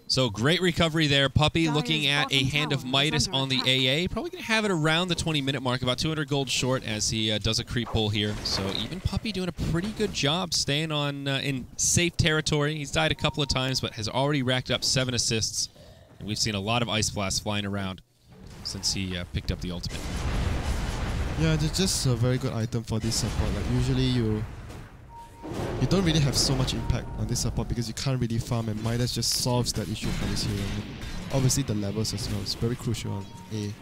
[SPEAKER 1] So great recovery there. Puppey looking at a Hand of Midas on the AA. Probably going to have it around the 20-minute mark, about 200 gold short as he does a creep pull here. So even Puppey doing a pretty good job staying on in safe territory. He's died a couple of times, but has already racked up 7 assists. And we've seen a lot of Ice Blasts flying around since he picked up the ultimate.
[SPEAKER 2] Yeah, it's just a very good item for this support. Like usually you don't really have so much impact on this support because you can't really farm, and Midas just solves that issue for this hero. And obviously the levels as well, it's very crucial on A.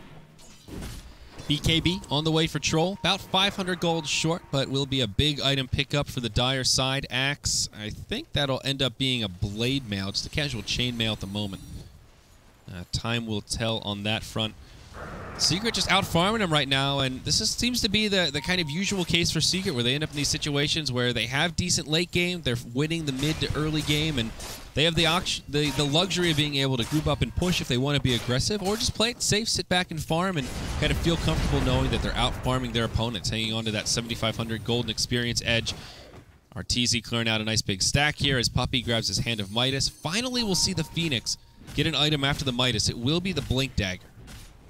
[SPEAKER 1] BKB on the way for Troll, about 500 gold short, but will be a big item pickup for the Dire side. Axe, I think that'll end up being a blade mail, just a casual chain mail at the moment. Time will tell on that front. Secret just out farming him right now, and seems to be the kind of usual case for Secret, where they end up in these situations where they have decent late game, they're winning the mid to early game, and they have the luxury of being able to group up and push if they want to be aggressive, or just play it safe, sit back and farm, and kind of feel comfortable knowing that they're out farming their opponents, hanging on to that 7,500 golden experience edge. Arteezy clearing out a nice big stack here as Puppey grabs his Hand of Midas. Finally, we'll see the Phoenix get an item after the Midas. It will be the Blink Dagger.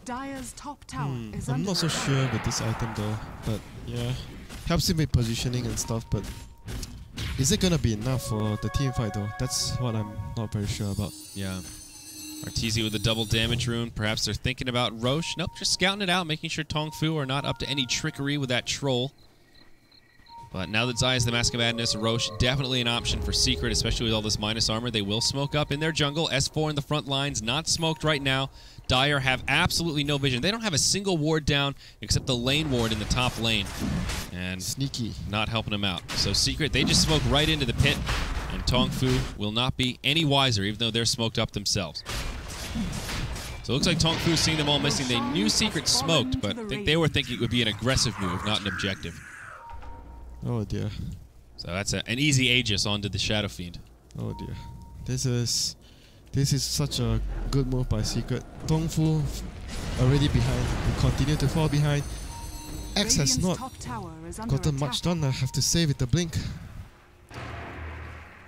[SPEAKER 3] Dire's top tower is
[SPEAKER 2] I'm
[SPEAKER 3] under
[SPEAKER 2] not so
[SPEAKER 3] attack.
[SPEAKER 2] sure with this item though, but yeah, helps him with positioning and stuff, but is it gonna be enough for the team fight though? That's what I'm not very sure about.
[SPEAKER 1] Yeah. Arteezy with a double damage rune. Perhaps they're thinking about Roche. Nope, just scouting it out, making sure TongFu are not up to any trickery with that troll. But now that Zai has the Mask of Madness, Roche definitely an option for Secret, especially with all this minus armor. They will smoke up in their jungle. S4 in the front lines, not smoked right now. Dire have absolutely no vision. They don't have a single ward down except the lane ward in the top lane. And
[SPEAKER 2] Sneaky.
[SPEAKER 1] not helping them out. So Secret, they just smoke right into the pit, and TongFu will not be any wiser, even though they're smoked up themselves. So it looks like TongFu, seeing them all missing, they knew Secret smoked, but I think they were thinking it would be an aggressive move, not an objective.
[SPEAKER 2] Oh dear.
[SPEAKER 1] So that's an easy Aegis onto the Shadow Fiend.
[SPEAKER 2] Oh dear. This is such a good move by Secret. TongFu already behind. Will continue to fall behind. X has
[SPEAKER 3] Radiant's
[SPEAKER 2] not
[SPEAKER 3] top tower is under
[SPEAKER 2] gotten
[SPEAKER 3] attack.
[SPEAKER 2] much done, I have to say, with the blink.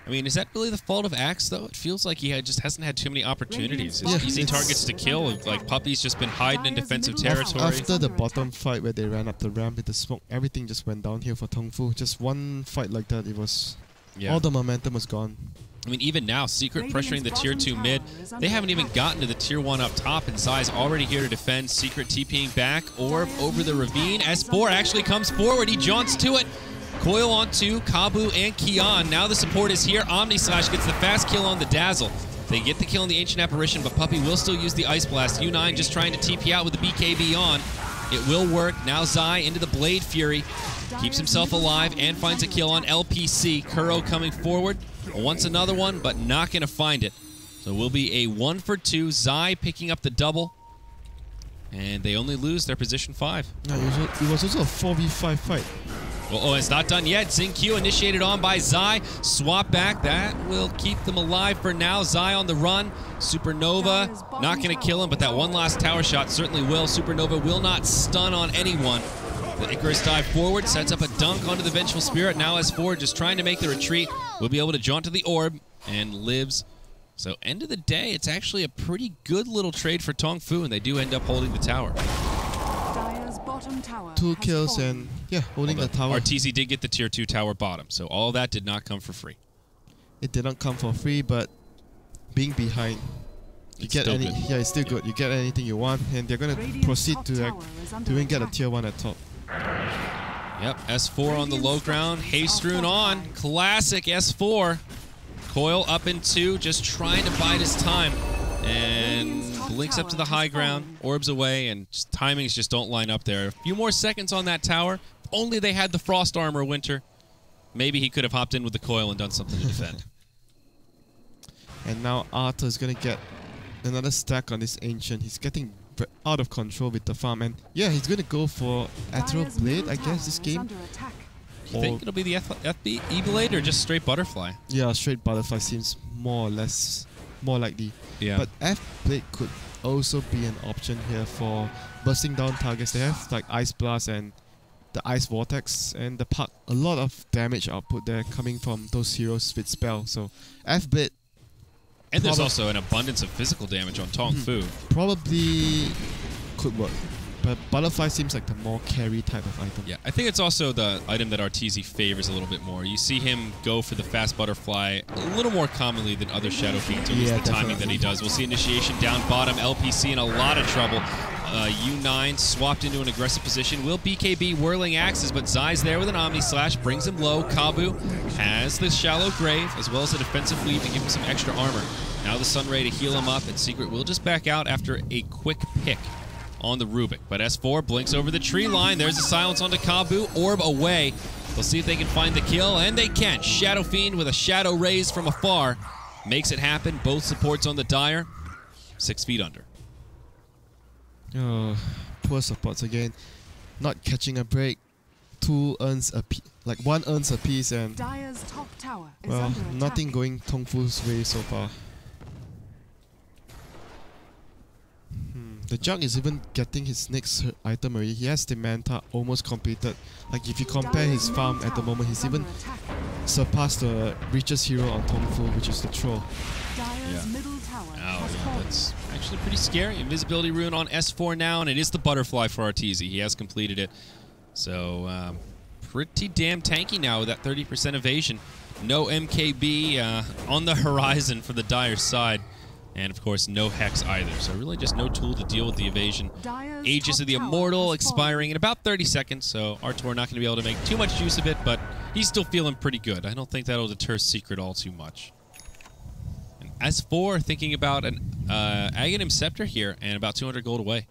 [SPEAKER 1] I mean, is that really the fault of Axe, though? It feels like he just hasn't had too many opportunities.
[SPEAKER 3] Radiant's
[SPEAKER 1] His easy
[SPEAKER 2] bottom
[SPEAKER 1] targets to
[SPEAKER 3] tower is
[SPEAKER 1] kill,
[SPEAKER 3] under
[SPEAKER 1] like
[SPEAKER 3] attack.
[SPEAKER 1] Puppey's just been hiding in
[SPEAKER 3] Dire's
[SPEAKER 1] defensive
[SPEAKER 3] middle
[SPEAKER 1] territory.
[SPEAKER 3] tower
[SPEAKER 2] After the
[SPEAKER 3] under
[SPEAKER 2] bottom
[SPEAKER 3] attack.
[SPEAKER 2] fight where they ran up the ramp with the smoke, everything just went downhill for TongFu. Just one fight like that, it was
[SPEAKER 1] Yeah.
[SPEAKER 2] all the momentum was gone.
[SPEAKER 1] I mean, even now, Secret
[SPEAKER 3] Radiant's
[SPEAKER 1] pressuring the tier
[SPEAKER 3] bottom
[SPEAKER 1] 2
[SPEAKER 3] tower
[SPEAKER 1] mid.
[SPEAKER 3] is under
[SPEAKER 1] They haven't even
[SPEAKER 3] attack.
[SPEAKER 1] gotten to the tier 1 up top, and Zai's already here to defend. Secret TPing back. Orb over the ravine. S4 actually comes forward. He jaunts to it. Coil onto Kabu and Kian. Now the support is here. Omnislash gets the fast kill on the Dazzle. They get the kill on the Ancient Apparition, but Puppey will still use the Ice Blast. U9 just trying to TP out with the BKB on. It will work. Now Zai into the Blade Fury. Keeps himself alive and finds a kill on LPC. Kuro coming forward. Wants another one, but not going to find it. So it will be a 1 for 2. Zai picking up the double. And they only lose their position 5.
[SPEAKER 2] Yeah, it was also a 4v5 fight.
[SPEAKER 1] Oh, it's not done yet. Xing Q initiated on by Zai. Swap back. That will keep them alive for now. Zai on the run. Supernova not going to kill him, but that one last tower shot certainly will. Supernova will not stun on anyone. The Icarus dive forward, sets up a dunk onto the Vengeful Spirit. Now S4 just trying to make the retreat. Will be able to jaunt to the orb and lives. So end of the day, it's actually a pretty good little trade for TongFu, and they do end up holding the tower.
[SPEAKER 3] Dire's bottom tower
[SPEAKER 2] 2
[SPEAKER 3] has
[SPEAKER 2] kills
[SPEAKER 3] fallen.
[SPEAKER 2] and, yeah, holding the tower.
[SPEAKER 1] Arteezy did get the tier 2 tower bottom, so all that did not come for free.
[SPEAKER 2] It did not come for free, but being behind, you
[SPEAKER 1] It's
[SPEAKER 2] get
[SPEAKER 1] still
[SPEAKER 2] any.
[SPEAKER 1] good.
[SPEAKER 2] Yeah, it's still good. You get anything you want, and they're gonna
[SPEAKER 3] Radiant's
[SPEAKER 2] proceed
[SPEAKER 3] top
[SPEAKER 2] to
[SPEAKER 3] tower is under
[SPEAKER 2] even get a
[SPEAKER 3] attack.
[SPEAKER 2] tier 1 at top.
[SPEAKER 1] Yep, S4 on the low ground. Haste Rune on. Classic S4. Coil up in 2, just trying to bide his time. And blinks up to the high ground, orbs away, and just timings just don't line up there. A few more seconds on that tower. If only they had the frost armor, WinteR. Maybe he could have hopped in with the coil and done something to defend.
[SPEAKER 2] And now Arthur's gonna get another stack on this Ancient. He's getting out of control with the farm, and yeah, he's gonna go for Ethereal
[SPEAKER 3] Dire's
[SPEAKER 2] Blade,
[SPEAKER 3] middle
[SPEAKER 2] I guess,
[SPEAKER 3] tower
[SPEAKER 2] this
[SPEAKER 3] is
[SPEAKER 2] game.
[SPEAKER 3] under attack.
[SPEAKER 1] Do you think it'll be the FB E-Blade or just straight Butterfly?
[SPEAKER 2] Yeah, straight Butterfly seems more or less more likely.
[SPEAKER 1] Yeah.
[SPEAKER 2] But F-Blade could also be an option here for bursting down targets. They have like Ice Blast and the Ice Vortex, and the Puck. A lot of damage output there coming from those heroes with spell. So F-Blade
[SPEAKER 1] And there's
[SPEAKER 2] Probably-
[SPEAKER 1] also an abundance of physical damage on TongFu.
[SPEAKER 2] probably could work. But Butterfly seems like the more carry type of item.
[SPEAKER 1] Yeah, I think it's also the item that Arteezy favors a little bit more. You see him go for the fast Butterfly a little more commonly than other Shadow Fiends, or at least
[SPEAKER 2] Yeah,
[SPEAKER 1] the timing
[SPEAKER 2] definitely.
[SPEAKER 1] that he does. We'll see initiation down bottom, LPC in a lot of trouble. U9 swapped into an aggressive position. Will BKB whirling axes, but Zai's there with an Omni Slash, brings him low. Kabu has the Shallow Grave, as well as the defensive weave to give him some extra armor. Now the Sunray to heal him up, and Secret will just back out after a quick pick on the Rubik. But S4 blinks over the tree line. There's a silence onto Kabu. Orb away. They'll see if they can find the kill, and they can. Shadow Fiend with a Shadow Raise from afar makes it happen. Both supports on the Dire. 6 feet under.
[SPEAKER 2] Oh, poor supports again. Not catching a break. 2 earns a piece, like 1 earns a piece, and
[SPEAKER 3] Dire's top tower is
[SPEAKER 2] well,
[SPEAKER 3] under attack.
[SPEAKER 2] nothing going TongFu's way so far. The Jug is even getting his next item already. He has the Manta almost completed. Like if you compare his farm at the moment, he's even surpassed the richest hero on TongFu, which is the Troll.
[SPEAKER 3] Dire's middle tower
[SPEAKER 1] Oh,
[SPEAKER 3] has
[SPEAKER 1] yeah,
[SPEAKER 3] fallen.
[SPEAKER 1] that's actually pretty scary. Invisibility rune on S4 now, and it is the butterfly for Arteezy. He has completed it. So, pretty damn tanky now with that 30% evasion. No MKB on the horizon for the Dire side. And, of course, no Hex either. So, really just no tool to deal with the evasion.
[SPEAKER 3] Dire's
[SPEAKER 1] Aegis
[SPEAKER 3] top
[SPEAKER 1] of the
[SPEAKER 3] tower
[SPEAKER 1] Immortal
[SPEAKER 3] has
[SPEAKER 1] expiring in about 30 seconds. So, Artor not going to be able to make too much use of it, but he's still feeling pretty good. I don't think that'll deter Secret all too much. And S4 thinking about an Aghanim Scepter here and about 200 gold away.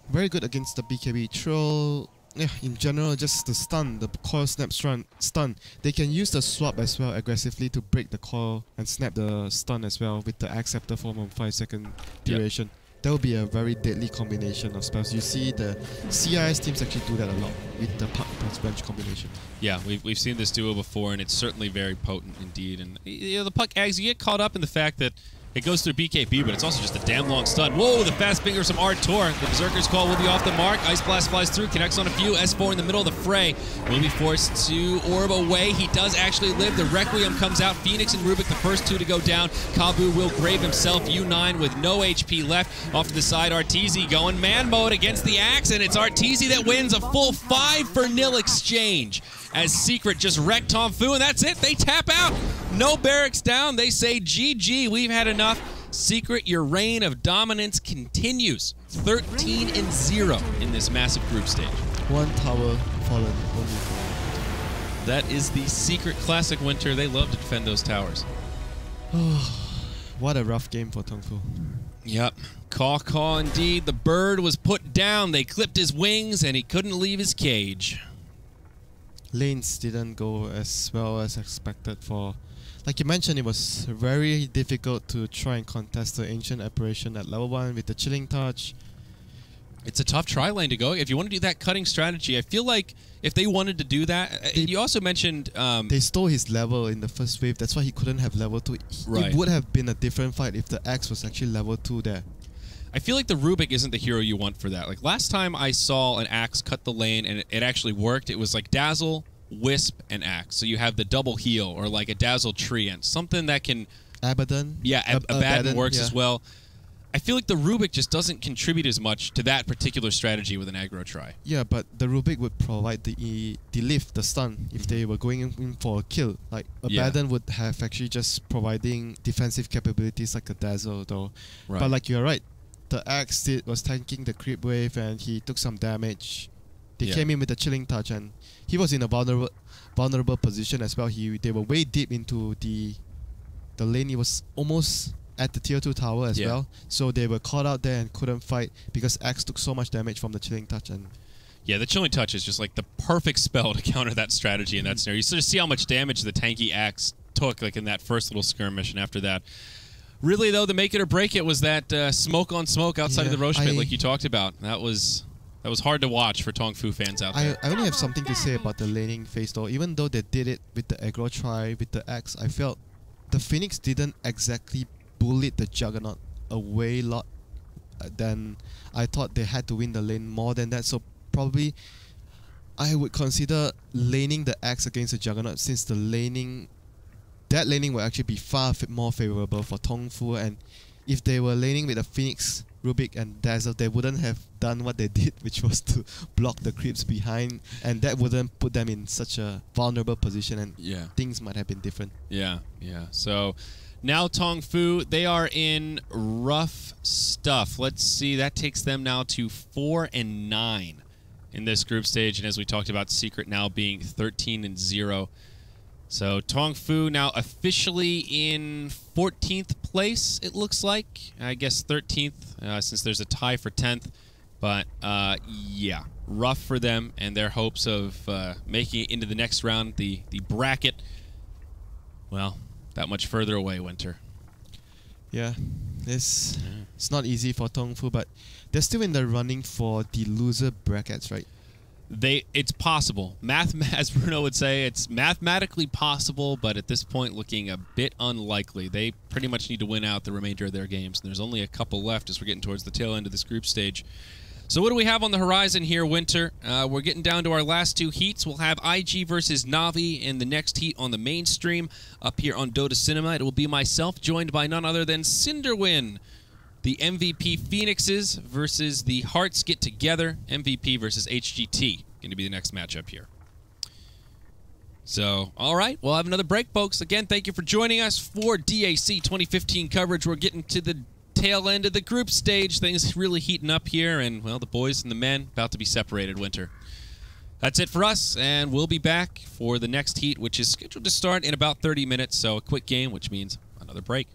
[SPEAKER 2] Very good against the BKB Troll. Yeah, in general, just the stun, the coil snap stun. They can use the swap as well aggressively to break the coil and snap the stun as well with the Axe Scepter form of 5-second duration. That would be a very deadly combination of spells. You see the CIS teams actually do that a lot with the Puck plus Bench combination.
[SPEAKER 1] Yeah, we've seen this duo before, and it's certainly very potent indeed. And you know, the Puck Ags, you get caught up in the fact that it goes through BKB, but it's also just a damn long stun. Whoa, the fast fingers from Artor. The Berserker's Call will be off the mark. Ice Blast flies through, connects on a few. S4 in the middle of the fray. Will be forced to orb away. He does actually live. The Requiem comes out. Phoenix and Rubik, the first 2 to go down. Kabu will grave himself. U9 with no HP left. Off to the side, Arteezy going man mode against the Axe, and it's Arteezy that wins a full 5-0 exchange. As Secret just wrecked TongFu, and that's it. They tap out. No barracks down. They say, GG, we've had enough. Secret, your reign of dominance continues. 13-0 in this massive group stage.
[SPEAKER 2] 1 tower fallen, only for
[SPEAKER 1] That is the Secret Classic WinteR. They love to defend those towers.
[SPEAKER 2] what a rough game for TongFu.
[SPEAKER 1] Yep. Caw indeed. The bird was put down. They clipped his wings, and he couldn't leave his cage.
[SPEAKER 2] Lanes didn't go as well as expected for... Like you mentioned, it was very difficult to try and contest the Ancient Apparition at level 1 with the Chilling Touch.
[SPEAKER 1] It's a tough tri-lane to go. If you want to do that cutting strategy, I feel like if they wanted to do that... you also mentioned...
[SPEAKER 2] they stole his level in the first wave. That's why he couldn't have level 2.
[SPEAKER 1] Right.
[SPEAKER 2] It would have been a different fight if the Axe was actually level 2 there.
[SPEAKER 1] I feel like the Rubik isn't the hero you want for that. Like last time I saw an Axe cut the lane and it actually worked, it was like Dazzle, Wisp, and Axe. So you have the double heal or like a Dazzle Treant. Something that can...
[SPEAKER 2] Abaddon?
[SPEAKER 1] Yeah, Abaddon works
[SPEAKER 2] yeah.
[SPEAKER 1] as well. I feel like the Rubik just doesn't contribute as much to that particular strategy with an aggro try.
[SPEAKER 2] Yeah, but the Rubik would provide the lift, the stun, if they were going in for a kill. Like, Abaddon would have actually just providing defensive capabilities like a Dazzle, though.
[SPEAKER 1] Right.
[SPEAKER 2] But like, you're right. The Axe was tanking the creep wave and he took some damage. They came in with a Chilling Touch and he was in a vulnerable position as well. They were way deep into the lane. He was almost at the tier 2 tower as well. So they were caught out there and couldn't fight because Axe took so much damage from the Chilling Touch. And
[SPEAKER 1] yeah, the Chilling Touch is just like the perfect spell to counter that strategy in that scenario. You sort of see how much damage the tanky Axe took like in that first little skirmish, and after that... Really, though, the make it or break it was that smoke on smoke outside of the Roche pit, like you talked about. That was hard to watch for TongFu fans out there.
[SPEAKER 2] I only have something to say about the laning phase, though. Even though they did it with the aggro try, with the Axe, I felt the Phoenix didn't exactly bully the Juggernaut away a lot than I thought. They had to win the lane more than that. So probably I would consider laning the Axe against the Juggernaut, since the laning... That laning will actually be far more favorable for TongFu, and if they were laning with a Phoenix, Rubik, and Dazzle, they wouldn't have done what they did, which was to block the creeps behind, and that wouldn't put them in such a vulnerable position, and things might have been different.
[SPEAKER 1] Yeah. So now TongFu, they are in rough stuff. Let's see, that takes them now to 4-9 in this group stage, and as we talked about, Secret now being 13-0. So TongFu now officially in 14th place, it looks like. I guess 13th, since there's a tie for 10th. But, yeah, rough for them and their hopes of making it into the next round, the bracket. Well, that much further away, WinteR.
[SPEAKER 2] Yeah. It's not easy for TongFu, but they're still in the running for the loser brackets, right?
[SPEAKER 1] It's possible. As Bruno would say, it's mathematically possible, but at this point looking a bit unlikely. They pretty much need to win out the remainder of their games. And there's only a couple left as we're getting towards the tail end of this group stage. So what do we have on the horizon here, WinteR? We're getting down to our last two heats. We'll have IG versus Navi in the next heat on the mainstream up here on Dota Cinema. It will be myself, joined by none other than Cinderwin. The MVP Phoenixes versus the Hearts get together. MVP versus HGT going to be the next matchup here. So, all right, we'll have another break, folks. Again, thank you for joining us for DAC 2015 coverage. We're getting to the tail end of the group stage. Things really heating up here, and, well, the boys and the men about to be separated, WinteR. That's it for us, and we'll be back for the next heat, which is scheduled to start in about 30 minutes. So a quick game, which means another break.